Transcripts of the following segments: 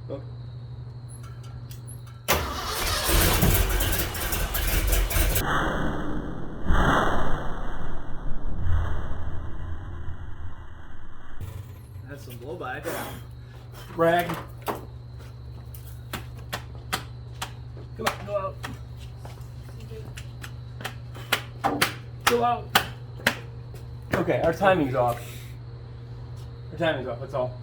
Okay. That's some blow by. Rag. Come on, go out. Go out. Okay, our timing's off. Our timing's off, that's all.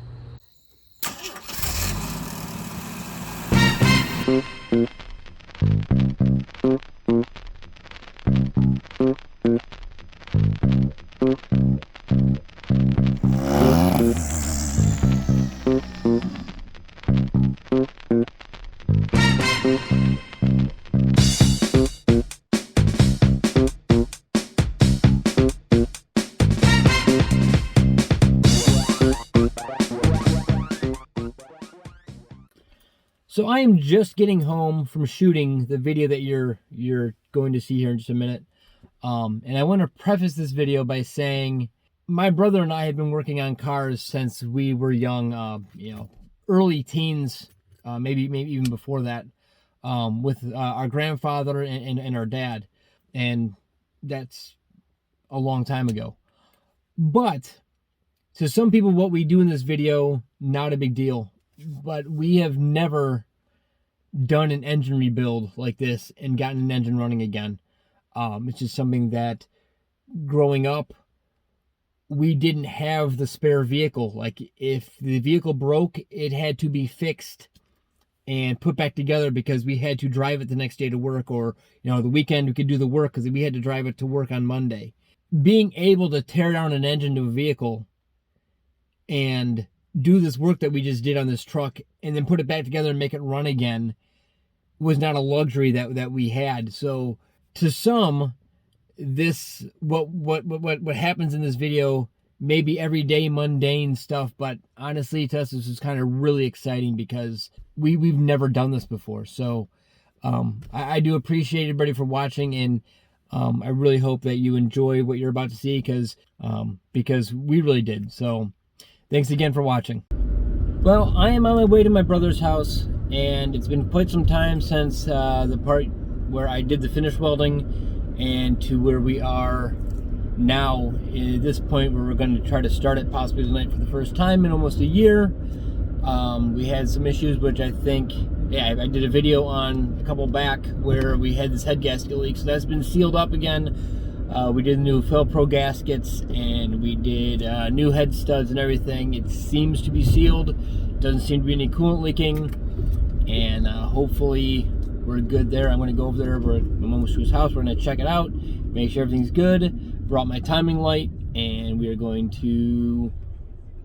So I am just getting home from shooting the video that you're going to see here in just a minute. And I want to preface this video by saying my brother and I have been working on cars since we were young, early teens, maybe even before that, with our grandfather and our dad. And that's a long time ago. But to some people, what we do in this video, not a big deal. But we have never done an engine rebuild like this and gotten an engine running again. It's just something that growing up, we didn't have the spare vehicle. Like if the vehicle broke, it had to be fixed and put back together because we had to drive it the next day to work, or, the weekend we could do the work because we had to drive it to work on Monday. Being able to tear down an engine to a vehicle and do this work that we just did on this truck and then put it back together and make it run again was not a luxury that we had. So to some, this what happens in this video may be everyday mundane stuff, but honestly to us this is kind of really exciting because we've never done this before. So I do appreciate everybody for watching, and I really hope that you enjoy what you're about to see because we really did. So thanks again for watching. Well, I am on my way to my brother's house, and it's been quite some time since the part where I did the finish welding and to where we are now at this point where we're going to try to start it possibly tonight for the first time in almost a year. We had some issues, which I think, I did a video on a couple back where we had this head gasket leak, so that's been sealed up again. We did new Fel-Pro gaskets, and we did new head studs and everything. It seems to be sealed. Doesn't seem to be any coolant leaking, and hopefully we're good there. I'm going to go over there over my mom Sue's house. We're going to check it out, make sure everything's good. Brought my timing light, and we are going to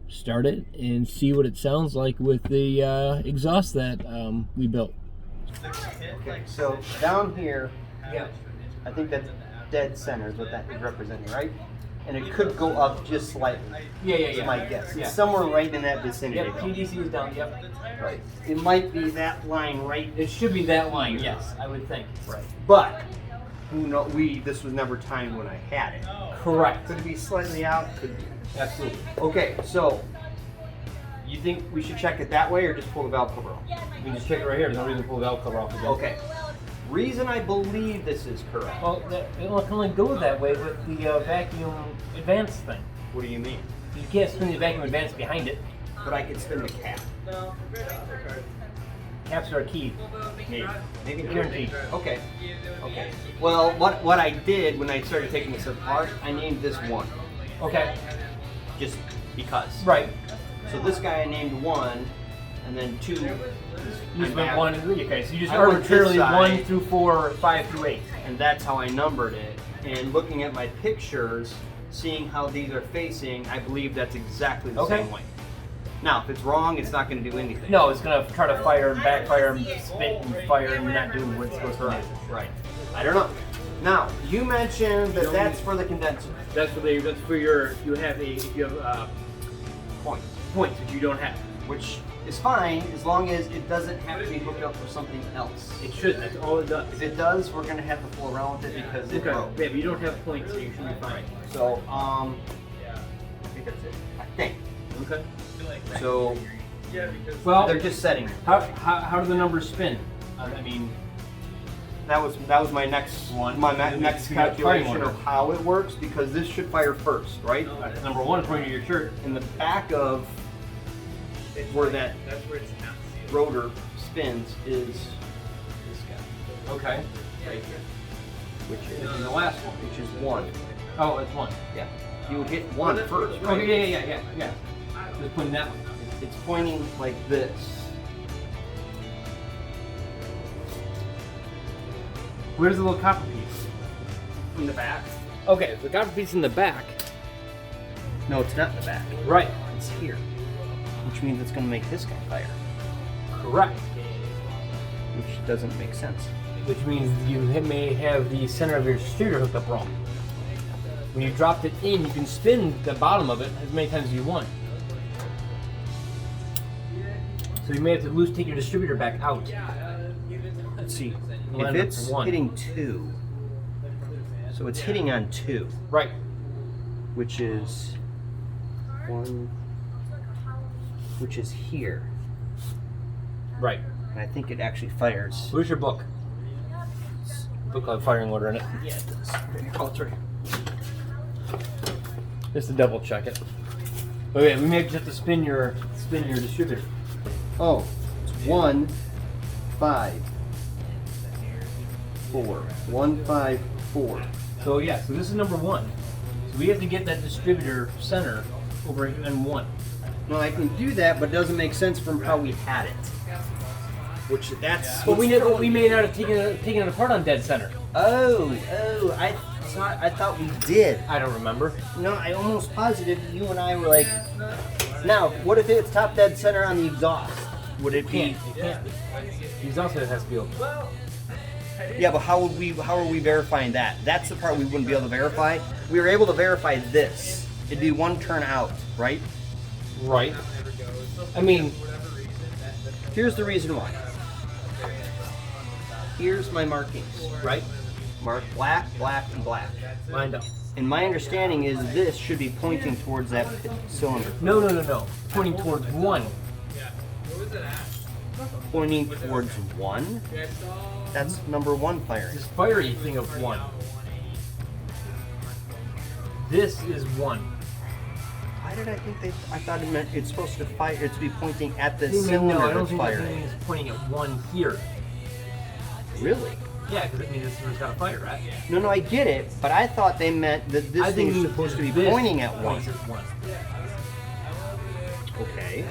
start it and see what it sounds like with the exhaust that we built. Okay, so down here, I think that's dead center is what that is representing, right? And it could go up just slightly. Yeah. My guess. It's somewhere right in that vicinity. Yep, PDC is down, yep. Right. It might be that line right. It should be that line, yes, I would think. Right. But who knows? This was never timed when I had it. Correct. Could it be slightly out? Could be. Absolutely. Okay, so you think we should check it that way or just pull the valve cover off? We can just check it right here. There's no reason to pull the valve cover off again. Okay. Reason I believe this is correct. Well, it will only go that way with the vacuum advance thing. What do you mean? You can't spin the vacuum advance behind it. But I can spin the cap. Caps are a key. Maybe Guaranteed. Okay. Okay. Well, what I did when I started taking this apart, I named this 1. Okay. Just because. Right. So this guy I named 1, and then 2. You just went 1 and 3. Okay, so you just I went arbitrarily this side. 1 through 4, 5 through 8. And that's how I numbered it. And looking at my pictures, seeing how these are facing, I believe that's exactly the same way. Now, if it's wrong, it's not going to do anything. No, it's going to try to fire and backfire and spit and fire and not do what it's supposed to do. Right. I don't know. Now, you mentioned that that's for the condenser. That's for your, if you have Points, which you don't have. which is fine as long as it doesn't have to be hooked up for something else. It should, that's all it does. If it does, we're going to have to fool around with it because it broke. Yeah, but you don't have points, so you should be fine. So, I think that's it. I think. Okay. So, Well, They're just setting. how do the numbers spin? I mean, that was my next next You got calculation firing order. of how it works, because this should fire first, right? number one, according to your shirt. In the back of where that rotor spins is this guy, Okay. right here, which And is the last one. which is 1. Oh, that's one. Yeah, you would hit 1 first, right? Okay, yeah. Just putting that one. It's pointing like this. Where's the little copper piece? In the back? Okay, the copper piece in the back. No, it's not in the back. Right. It's here, which means it's going to make this guy fire, Correct. which doesn't make sense. Which means you may have the center of your distributor hooked up wrong. When you dropped it in, you can spin the bottom of it as many times as you want. So you may have to take your distributor back out. Let's see. Line If up it's for 1. hitting 2, so it's hitting on 2, Right. which is 1, which is here. Right. And I think it actually fires. Where's your book? Book called firing order in it. Yeah, it does. Oh, it's right here. Just to double check it. Oh yeah, we may just have to spin your distributor. Oh, it's 1, 5, 4. 1, 5, 4. So yeah, so this is number 1. So we have to get that distributor center over in 1. No, I can do that, but it doesn't make sense from how we had it. Which that's. But we may not have taken it apart on dead center. Oh, I thought we did. I don't remember. No, I almost positive you and I were like. Now, what if it's top dead center on the exhaust? Would it be? It can't be. The exhaust head has to be open. Yeah, but how are we verifying that? That's the part we wouldn't be able to verify. We were able to verify this. It'd be 1 turn out, right? Right. I mean, Here's the reason why. Here's my markings. right? Mark black, black, and black. Lined up. And my understanding is this should be pointing towards that cylinder. No. Pointing towards 1. Pointing towards 1? That's number 1 firing. This fiery thing of 1. This is 1. Why did I think I thought it meant it's supposed to fire, it's to be pointing at the No, cylinder I don't that's think that firing. thing is pointing at 1 here. Really? Yeah, because it means this one's got a fire, right? No, I get it, but I thought they meant that this thing is supposed to be pointing at 1. Points at 1. Okay.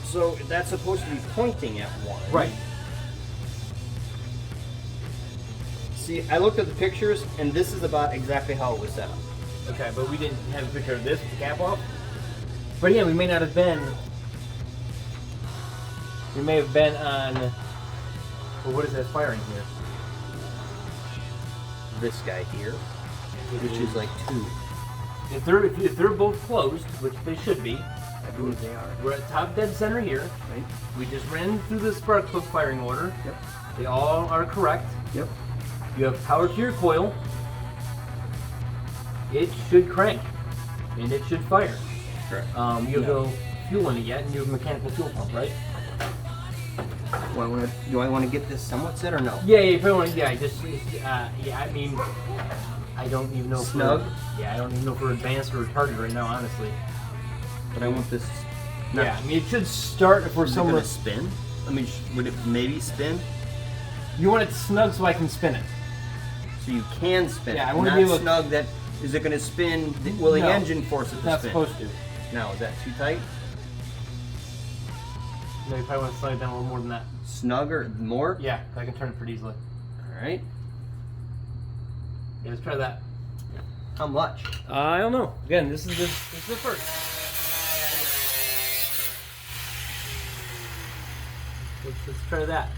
So that's supposed to be pointing at 1. Right. See, I looked at the pictures, and this is about exactly how it was set up. Okay, but we didn't have a picture of this with the cap off. But yeah, we may not have been. We may have been on. Well, what is that firing here? This guy here, which is like 2. If they're both closed, which they should be, I believe they are. we're at top dead center here. Right? We just ran through the spark plug firing order. Yep. They all are correct. Yep. You have power to your coil. It should crank, and it should fire. Correct. You have no fuel in it yet, and you have a mechanical fuel pump, right? Do I want to get this somewhat set or no? Yeah, you probably want to. I mean, I don't even know. Snug? I don't even know if we're advanced or retarded right now, honestly. But I want this. Yeah, I mean, it should start if we're Is it somewhere. gonna spin? I mean, would it maybe spin? You want it snug so I can spin it. So you can spin. Yeah, it. I wanna Not be able to- snug. That is it going to spin? Will the No, engine force it It's to not spin? supposed to. No, is that too tight? No, you probably want to slide it down a little more than that. Snug or more? Yeah, I can turn it pretty easily. All right. Yeah, let's try that. How much? I don't know. Again, this is the first. Let's try that.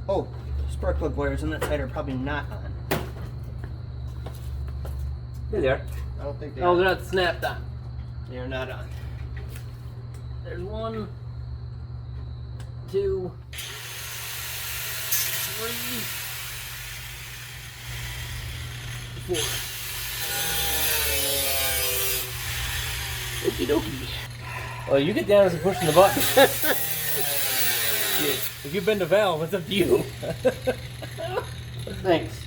Oh, spark plug wires on that side are probably not on. There they are. I don't think they Oh, are. they're not snapped on. They are not on. There's 1, 2, 3, before. Okie dokie. Well, you get down as I'm pushing the button. If you've been to Valve, it's up to you. Thanks.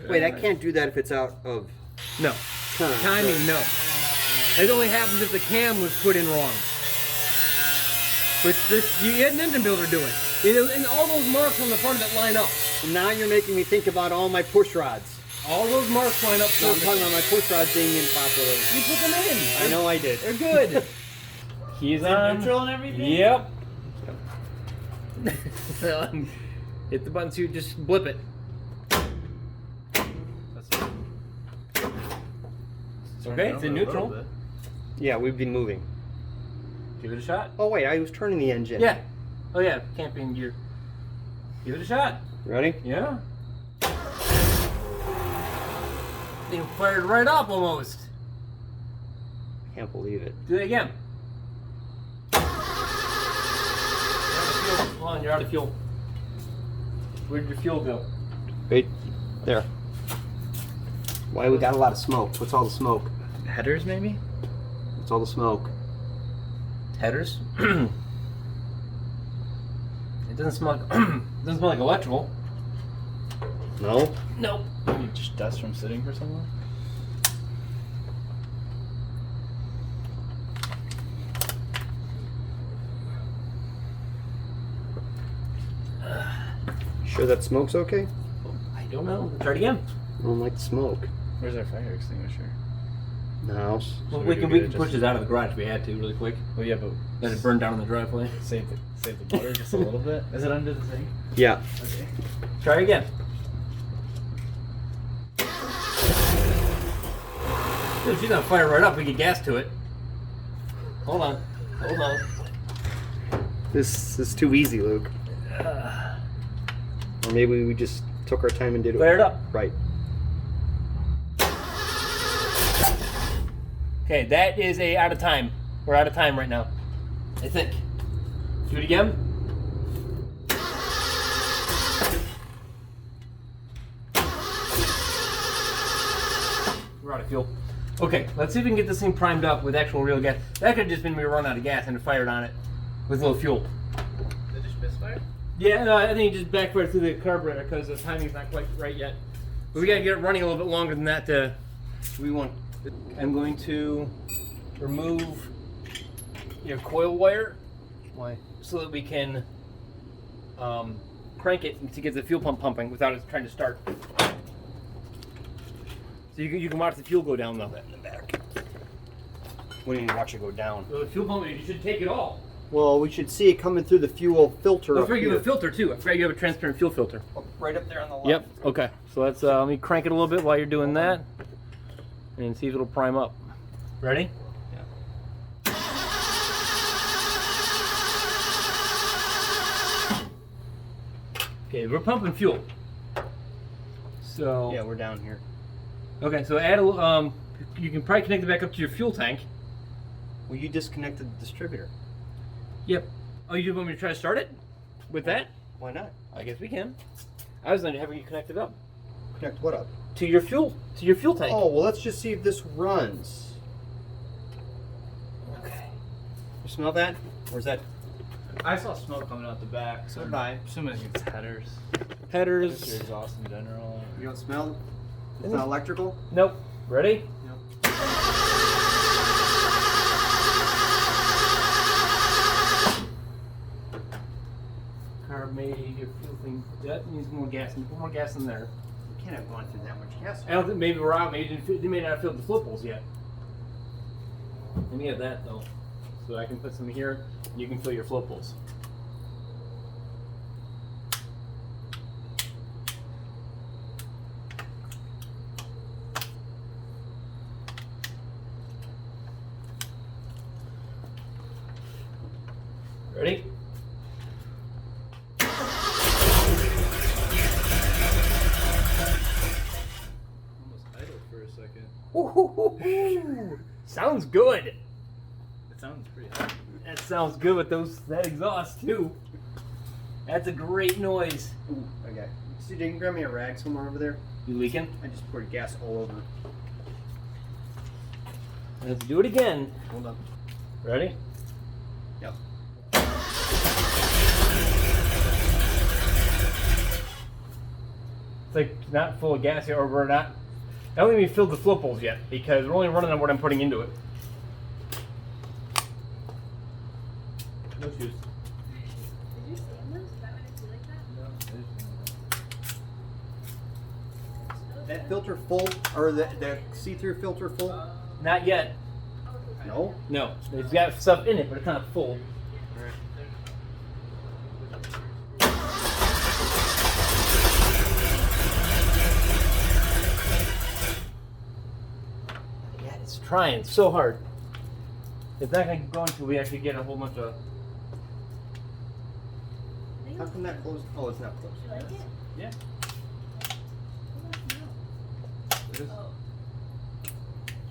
Wait, I can't do that if it's out of no turn. Timing. No. It only happens if the cam was put in wrong. Which you had an engine builder do it. And all those marks on the front of it line up. Now you're making me think about all my push rods. All those marks line up. No, I'm talking about my push rods being improperly. You put them in. I know I did. They're good. Keys on. Neutral and everything? Yep. Hit the button so you just blip it. Okay, it's in neutral. Yeah, we've been moving. Give it a shot. Oh wait, I was turning the engine. Yeah. Oh yeah, can't be in gear. Give it a shot. Ready? Yeah. Thing fired right up almost. I can't believe it. Do it again. Come on, you're out of fuel. Where'd your fuel go? Wait, there. Why we got a lot of smoke? What's all the smoke? Headers, maybe? What's all the smoke? Headers. It doesn't smell like doesn't smell like electrical. No. Nope. Maybe just dust from sitting for someone? Sure that smoke's okay? I don't know. Try it again. I don't like the smoke. Where's our fire extinguisher? In the house. Well, So we we can could push just- this out of the garage if we had to really quick. Well, yeah, but Let it burn down in the driveway. save the butter just a little bit. Is it under the sink? Yeah. Okay. Try again. Dude, she's gonna fire right up. We get gas to it. Hold on. Hold on. This is too easy, Luke. Or maybe we just took our time and did it. Fire it up. Right. Okay, that is a out of time. We're out of time right now. I think. Do it again. We're out of fuel. Okay, let's see if we can get this thing primed up with actual real gas. That could have just been we run out of gas and it fired on it with a little fuel. Did it just misfire? Yeah, no, I think it just backfired through the carburetor because the timing's not quite right yet. But we gotta get it running a little bit longer than that to. We want. I'm going to remove your coil wire. Why? So that we can crank it to get the fuel pump pumping without it trying to start. So you can watch the fuel go down though. In the back. We need to watch it go down. So the fuel pump, you should take it all. Well, we should see it coming through the fuel filter. I up forgot you have a here. filter too. I forgot you have a transparent fuel filter. Right up there on the left. Yep. Okay. So let's let me crank it a little bit while you're doing that, and see if it'll prime up. Ready? Yeah. Okay, we're pumping fuel. So Yeah, we're down here. okay, so add a you can probably connect it back up to your fuel tank. Well, you disconnected the distributor. Yep. Oh, you want me to try to start it with that? Why not? I guess we can. I was going to have you connect it up Connect what up? to your fuel tank. Oh, well, let's just see if this runs. Okay. You smell that? Or is that? I saw smoke coming out the back, so Did I? I'm assuming it's headers. Just your Headers. exhaust in general. You don't smell? It's not electrical? Nope. Ready? Yep. Carb made your fuel thing. That needs more gas. Put more gas in there. We can't have gone through that much gas. I don't think maybe we're out. Maybe they may not have filled the flip holes yet. Let me have that though, so I can put some here. You can fill your flip holes. Ready? Almost idle for a second. Ooh, sounds good. It sounds pretty hot. That sounds good with that exhaust too. That's a great noise. Ooh, okay. So you can grab me a rag somewhere over there? You leaking? I just poured gas all over. Let's do it again. Hold up. Ready? Yep. It's like not full of gas yet, or we're not. I haven't even filled the float bowls yet because we're only running on what I'm putting into it. No shoes. Did you sand those? Is that what it's like that? That filter full, or the see-through filter full? Not yet. No. No, it's got stuff in it, but it's not full. Yeah, it's trying so hard. It's not going to go until we actually get a whole bunch of. How come that closed? Oh, it's not closed. You like it? Yeah.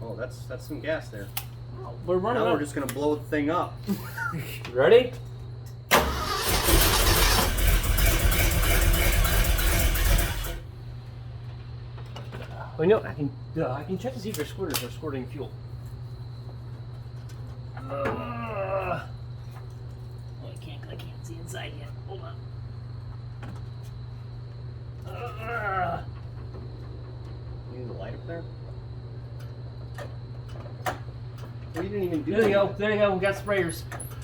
Oh, that's some gas there. We're running Now out. we're just gonna blow the thing up. Ready? Well, you know, I can check to see if your squirters are squirting fuel. Oh, I can't see inside yet. Hold on. You need the light up there? We didn't even do There you that. go. There you go. We got sprayers.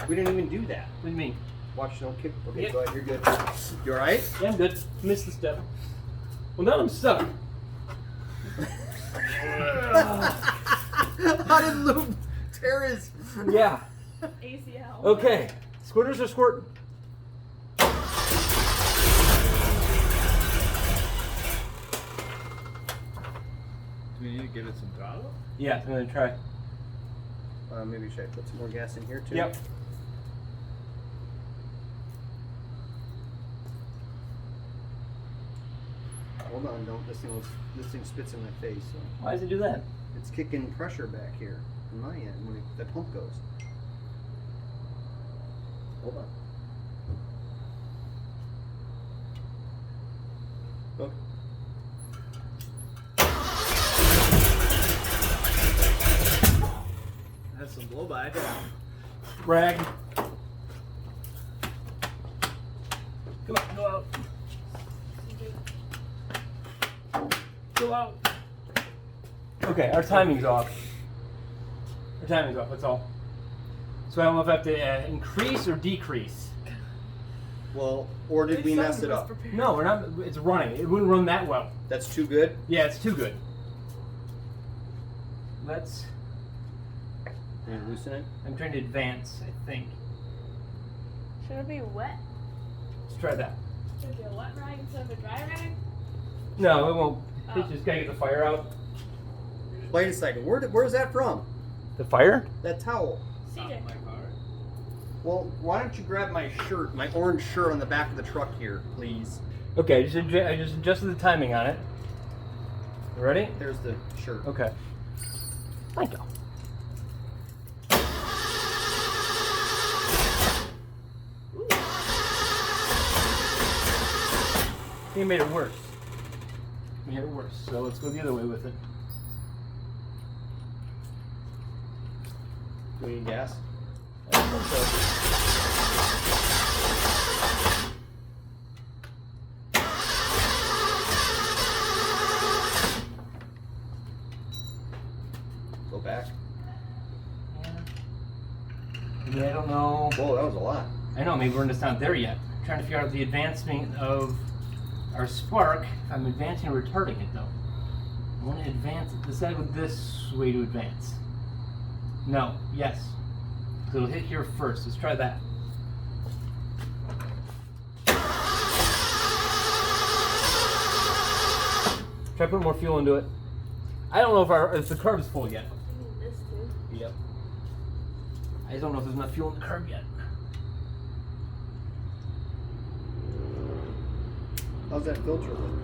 We didn't even do that. What do you mean? Watch, don't kick. Okay, Yep. go ahead. You're good. You all right? Yeah, I'm good. Missed the step. Well, now I'm stuck. How did lube tear his? Yeah. ACL. Okay. Squirters are squirting. Do we need to give it some throttle? Yeah, I'm gonna try. Maybe should I put some more gas in here too? Yep. Hold on, don't. This thing spits in my face. So Why does it do that? it's kicking pressure back here on my end when the pump goes. Hold on. Look. That's some blow by. Rag. Come on, go out. Go out. Okay, our timing's off. Our timing's off, that's all. So I don't know if I have to increase or decrease. Well, or did we mess it up? No, we're not. It's running. It wouldn't run that well. That's too good. Yeah, it's too good. Let's. Can you loosen it? I'm trying to advance, I think. Should it be wet? Let's try that. Should it be a wet rag instead of a dry rag? No, it won't. Oh. Just gotta get the fire out. Wait a second. Where's that from? The fire? That towel. CJ. My car. Well, why don't you grab my shirt, my orange shirt on the back of the truck here, please? Okay, I just adjusted the timing on it. You ready? There's the shirt. Okay. Thank you. He made it worse. Made it worse. So let's go the other way with it. Do we need gas? I think so. Go back. Yeah, I don't know. Whoa, that was a lot. I know, maybe we're just not there yet. I'm trying to figure out the advancement of our spark. If I'm advancing or retarding it though. I want to advance it. Decide with this way to advance. No, yes. So it'll hit here first. Let's try that. Try putting more fuel into it. I don't know if the carb is full yet. I need this too. Yep. I just don't know if there's enough fuel in the carb yet. How's that filter look?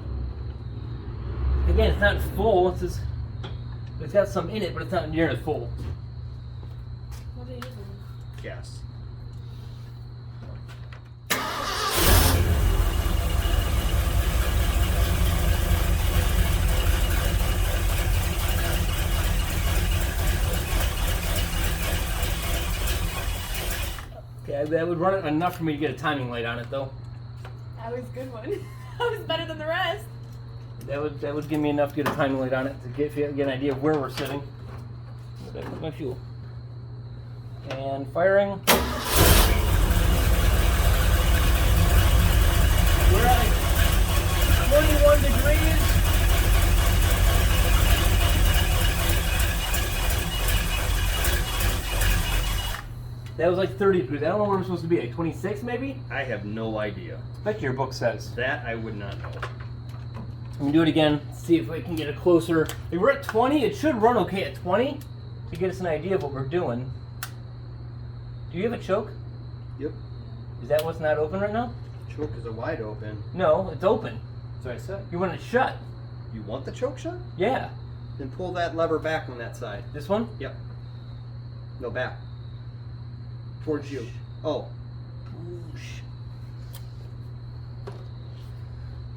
Again, it's not full. It's got some in it, but it's not near as full. What are you using? Gas. That would run it enough for me to get a timing light on it, though. That was a good one. That was better than the rest. That would give me enough to get a timing light on it to get an idea of where we're sitting. That's my fuel. And firing. We're at 21 degrees. That was like 30 degrees. I don't know where we're supposed to be. Like 26 maybe? I have no idea. I bet your book says. That I would not know. I'm gonna do it again, see if we can get it closer. If we're at 20, it should run okay at 20 to get us an idea of what we're doing. Do you have a choke? Yep. Is that what's not open right now? Choke is a wide open. No, it's open. That's what I said. You want it shut? You want the choke shut? Yeah. Then pull that lever back on that side. This one? Yep. No, back. Towards you. Oh.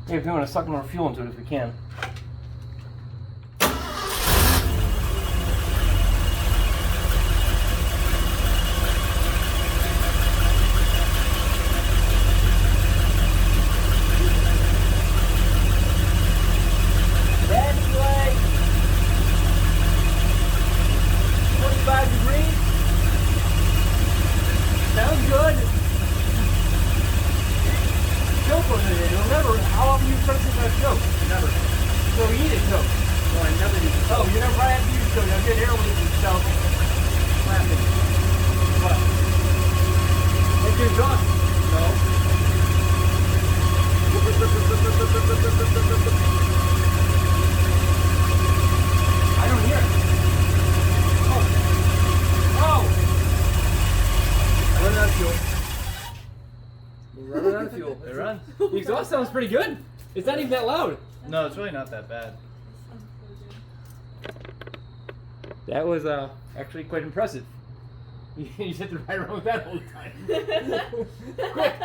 Maybe if we want to suck more fuel into it if we can. That's like 25 degrees. Sounds good. Choke was in it. Remember, how often you start to a choke? Never. So you eat a choke. No, I never do. Oh, you never right after you use a choke. Now get air leaks and stuff. Laughing. What? It's your gun. No. I don't hear it. Oh. Oh! Running out of fuel. We're running out of fuel. It runs. The exhaust sounds pretty good. It's not even that loud. No, it's really not that bad. That was actually quite impressive. You just have to ride around with that all the time. Quick.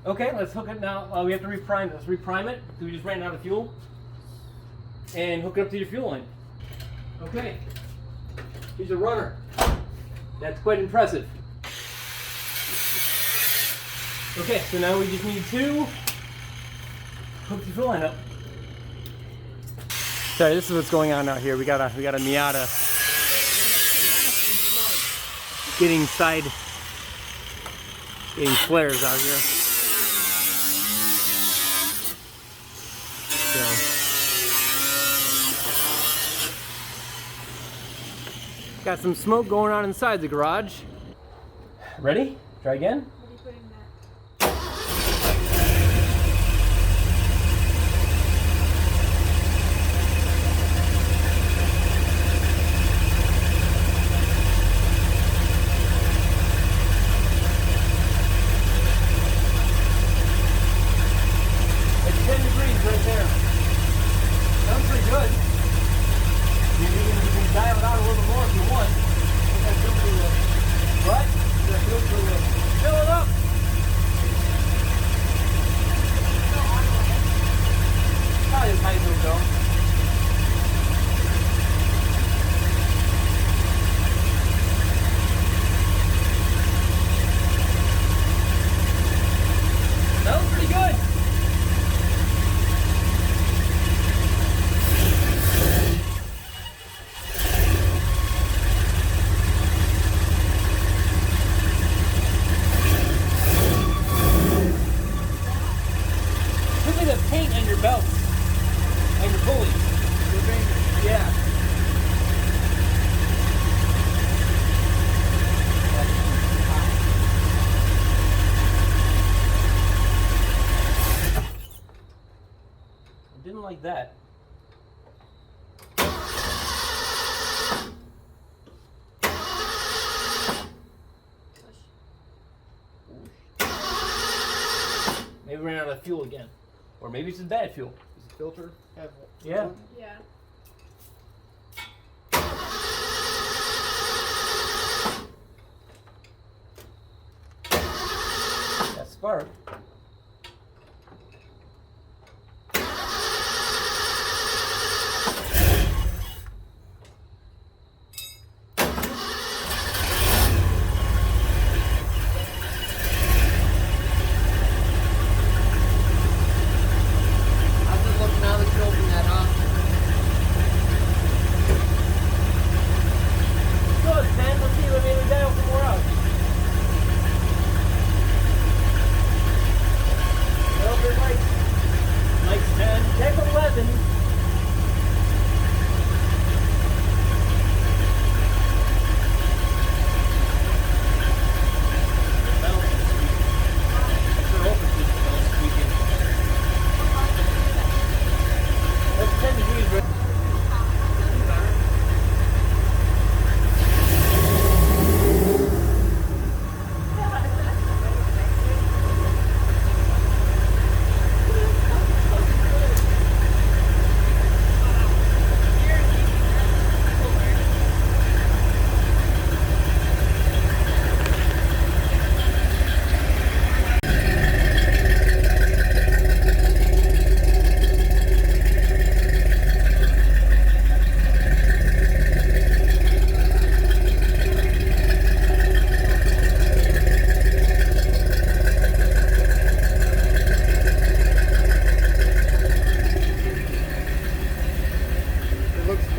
Okay, let's hook it now. We have to reprime it. Let's reprime it. So we just ran out of fuel. And hook it up to your fuel line. Okay. He's a runner. That's quite impressive. Okay, so now we just need to hook the fuel line up. Sorry, this is what's going on out here. We got a Miata getting flares out here. So got some smoke going on inside the garage. Ready? Try again. What are you putting that? It's 10 degrees right there. Sounds pretty good. You can dial it out a little more if you want. What? Fill it up. Probably as high as it'll go. Sounds pretty good. Look at the paint on your belts. On your pulleys. Yeah. I didn't like that. Maybe we ran out of fuel again. Or maybe it's just bad fuel. Does the filter have? Yeah. Yeah. That spark.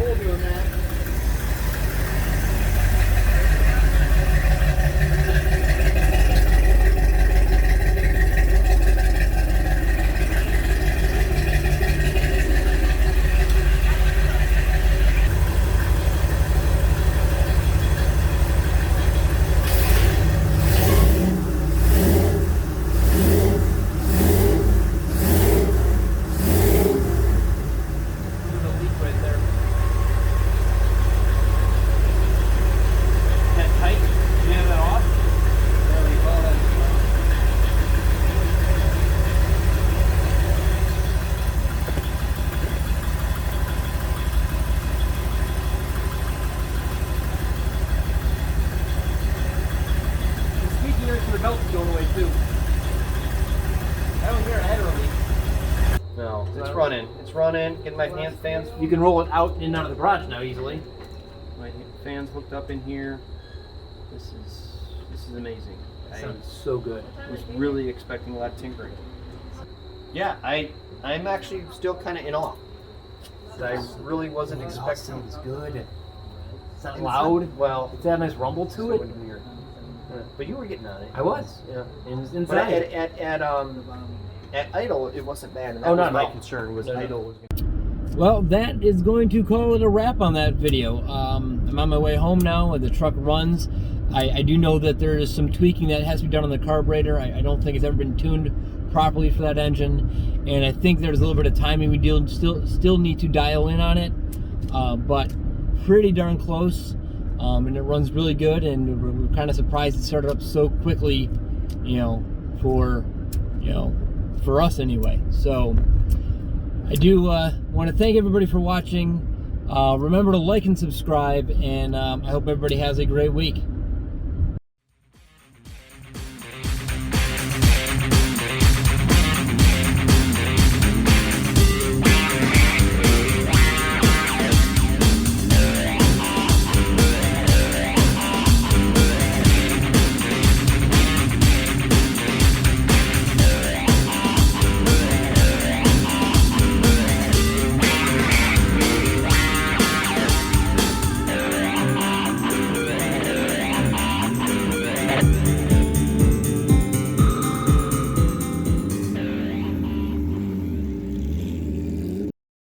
hole doing that. The belt's going away too. I don't hear a header leak. No, it's running. It's running. Getting my fans. You can roll it out and out of the garage now easily. My fans hooked up in here. This is amazing. Sounds so good. I was really expecting a lot of tinkering. Yeah, I'm actually still kind of in awe. I really wasn't expecting. Sounds good. It's not loud. Well, it's got a nice rumble to it. Weird. But you were getting on it. I was. Yeah. It was But inside. at idle, it wasn't bad. And that Oh, was not my at all. concern was No, no. idle was. Well, that is going to call it a wrap on that video. I'm on my way home now. The truck runs. I do know that there is some tweaking that has to be done on the carburetor. I don't think it's ever been tuned properly for that engine, and I think there's a little bit of timing we still need to dial in on it, but pretty darn close. And it runs really good, and we're kind of surprised it started up so quickly, for us anyway. So I do want to thank everybody for watching. Remember to like and subscribe, and I hope everybody has a great week.